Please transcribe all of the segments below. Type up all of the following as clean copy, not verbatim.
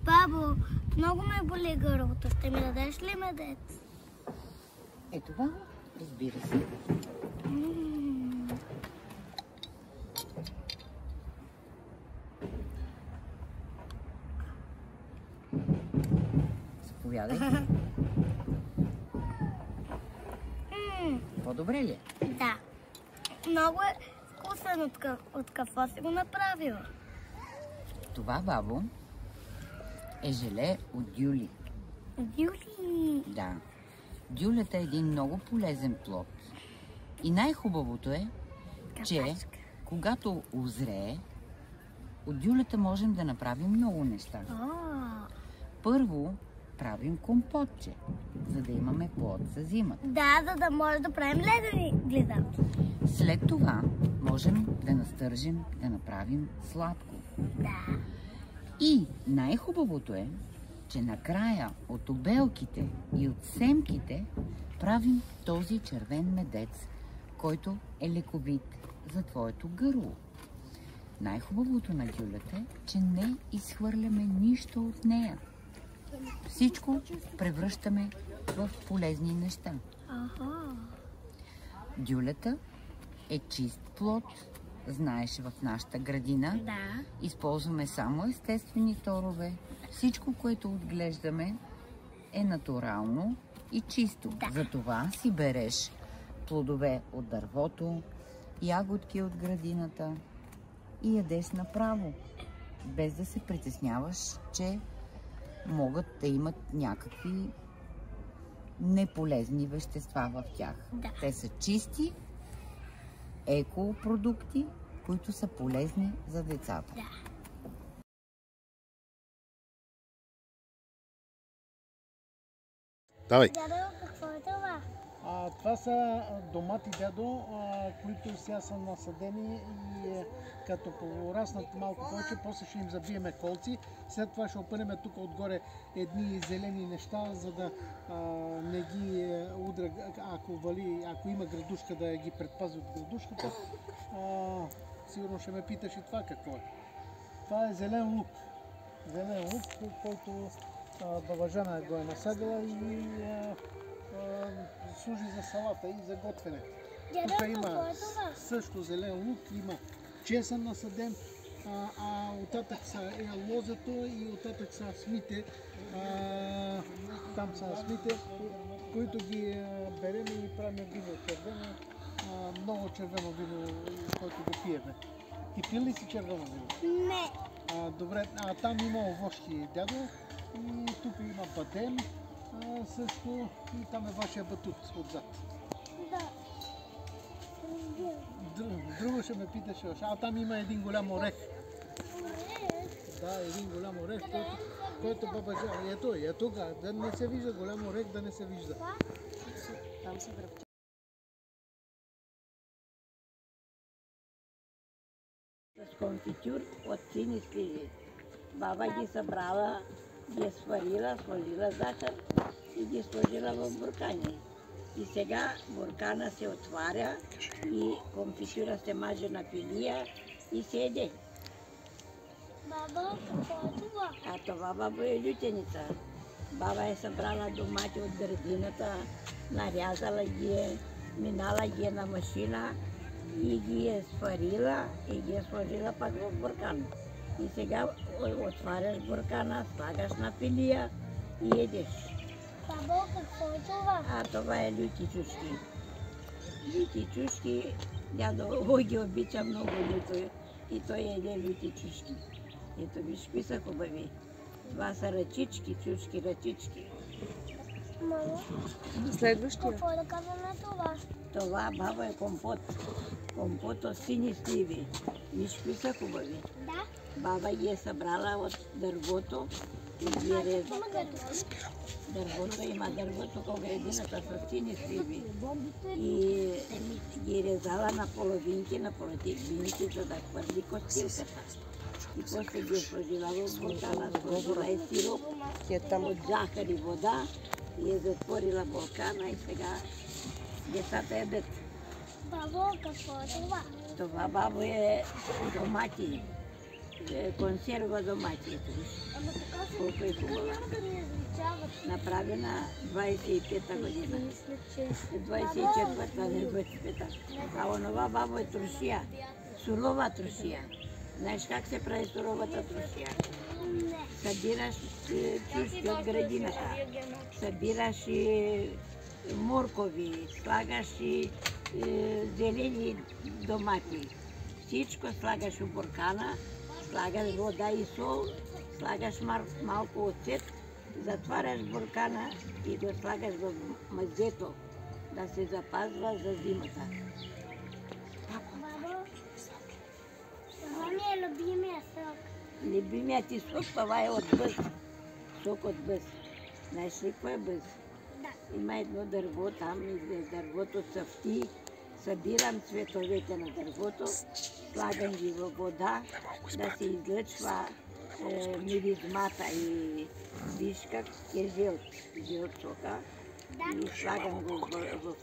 Бабо, много ме боли гърлото. Ще ми дадеш ли медец? Е това, разбира се. Заповядай. По-добре ли е? Да. Много е вкусен. От какво си го направила? Това, бабо, е желе от дюли. Дюли? Да. Дюлята е един много полезен плод. И най-хубавото е, че когато озрее, от дюлята можем да направим много неща. Първо, правим компотче, за да имаме плод за зимата. Да, за да може да правим ледени гледалки. След това можем да настържим, да направим сладко. Да. И най-хубавото е, че накрая от обелките и от семките правим този червен медец, който е лековит за твоето гърло. Най-хубавото на дюлята е, че не изхвърляме нищо от нея. Всичко превръщаме в полезни неща. Дюлята е чист плод. Знаеш, в нашата градина използваме само естествени торове. Всичко, което отглеждаме, е натурално и чисто. Затова си береш плодове от дървото, ягодки от градината и ядеш направо, без да се притесняваш, че могат да имат някакви неполезни вещества в тях. Те са чисти екопродукти, които са полезни за децата. Давай. Дядо, какво е това? Това са домати, дядо, които сега са насадени и като пораснат малко повече, после ще им забиеме колци. След това ще опънем тук отгоре едни зелени неща, за да не ги удра, ако има градушка, да ги предпази от градушката. Сигурно ще ме питаш и това какво е. Това е зелен лук. Зелен лук, който баба Жана го е насадила и служи за салата и за готвене. Тук има също зелен лук, има чесън насаден, оттатък са лозето и оттатък са смите. Там са смите, които ги берем и правим вино червено, много червено вино, което го пиеме. Ти пил ли си червено вино? Не. Добре, там има овошки, дядо, и тук има бадем също, и там е вашия батут отзад. Да. Друго ще ме питаш още. Там има един голям орех. Да, един голям орех, който баба Жана. Ето тук, да не се вижда, голям орех да не се вижда. Там са дръвчета. С конфитюр от сини сливи. Баба ги събрала, ги е сварила, сложила захар и ги сложила в буркани. И сега буркана се отваря и конфитюра се маже на пилия и се еде. Баба, какво е това? Това, бабо, е лютеница. Баба е събрала домати от градината, нарязала ги е, минала ги е на машина и ги е сварила и ги е сложила пак в буркан. И сега отваряш буркана, слагаш на пилия и едеш. Бабо, какво е това? Това е люти чушки. Люти чушки, дядо ги обича много люто и той еде люти чушки. Ето виж, какви са хубави. Това са ръчички, чушки, ръчички. Мамо, Следващия. какво да казваме това? Това, баба, е компот. Компот от сини сливи. Виж, какви са хубави. Да. Баба ги е събрала от дървото и ги е резала. Дървото има дървото по градината с сини сливи. И ги е резала на половинки, за да хвърли костилката. И после ги е сложила в буркана, сложила е сироп от захар и вода и е затворила буркана и сега децата ядат. Бабо, какво е това? Това, бабо, е домати. консерва домати. Ама така се Колко е хубава. няма да ни различават. Направена 25-та година. Мисля, че... 24-та, не 25-та. А онова бабо е трошия. Сурова трошия. Знаеш как се прави суровата трошия? Не. Събираш чушки от градината. Събираш моркови, слагаш и зелени домати. Всичко слагаш в буркана, слагаш вода и сол, слагаш малко оцет, затваряш буркана и го слагаш в мазето, да се запазва за зимата. Бабо, това ми е любимия сок. Любимият ти сок, това е от бъз. Сок от бъз. Знаеш ли кое е бъз? Да. Има едно дърво там и дървото цъфти. Събирам цветовете на дървото, слагам ги във вода, да се излъчва миризмата и виж как е жълт сока. И слагам го в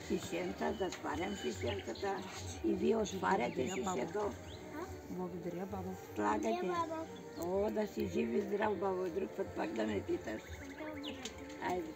шишенца, затварям шишенцата и вие отваряте шишето. Благодаря, баба. Слагате. Бабо. О, да си жив и здрав, бабо, друг път пак да ме питаш. Айде.